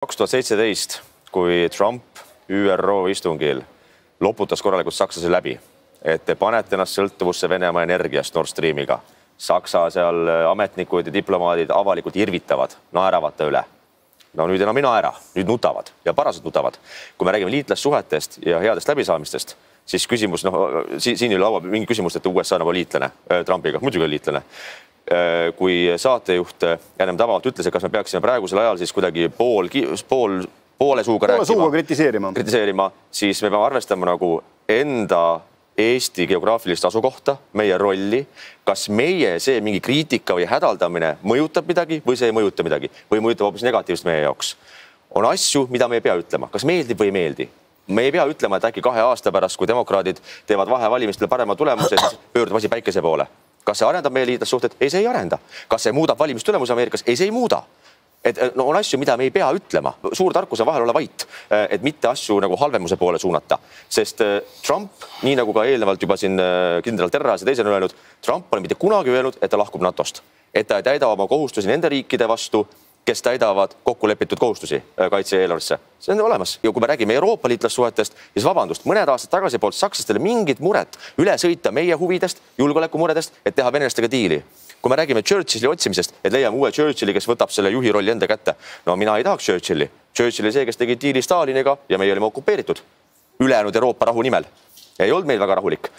2017, kui Trump ÜRO istungil loputas korralikult sakslase läbi, et te panete ennast sõltuvusse Venemaa energiast Nord Streamiga. Saksa seal ametnikud ja diplomaadid avalikult irvitavad, naeravad ta üle. No nüüd enam ei naera, nüüd nutavad ja parased nutavad. Kui me räägime liitlassuhetest ja headest läbisaamistest, siis küsimus, siin ei lauab mingi küsimus, et USA nagu liitlane Trumpiga, muidugi liitlane. Kui saatejuht ennem tavalt ütles, et kas me peaksime praegusel ajal siis kuidagi poole suuga kritiseerima, siis me peame arvestama nagu enda Eesti geograafilist asukohta, meie rolli, kas meie see mingi kriitika või hädaldamine mõjutab midagi või see ei mõjuta midagi või mõjutab hoopis negatiivselt meie jaoks. On asju, mida me ei pea ütlema, kas meeldib või ei meeldi. Me ei pea ütlema, et äkki 2 aasta pärast, kui demokraadid teevad vahevalimistel parema tulemuse, siis pöördub asi päikese poole. Kas see arendab meie liitlassuhted? Ei, see ei arenda. Kas see muudab valimistulemuse Ameerikas? Ei, see ei muuda. On asju, mida me ei pea ütlema. Suur tarkus on vahel olla vait, et mitte asju nagu halvemuse poole suunata. Sest Trump, nii nagu ka eelnevalt juba siin kindral Terras ja teised on öelnud, Trump pole mitte kunagi öelnud, et ta lahkub NATOst. Et ta ei täida oma kohustusi nende riikide vastu, kes täidavad kokkulepitud kohustusi kaitse-eelarvesse. See on olemas. Ja kui me räägime Euroopa liitlassuhetest, siis vabandust, mõned aastad tagasi poolt sakslastele mingit muret üle sõita meie huvidest, julgeolekumuredest, et teha venelastega diili. Kui me räägime Churchilli otsimisest, et leiame uue Churchilli, kes võtab selle juhi rolli enda kätte. No mina ei tahaks Churchilli. Churchilli see, kes tegi diili Staliniga ja meie olime okupeeritud. Ülejäänud Euroopa rahu nimel. Ja ei olnud meil väga rahulik.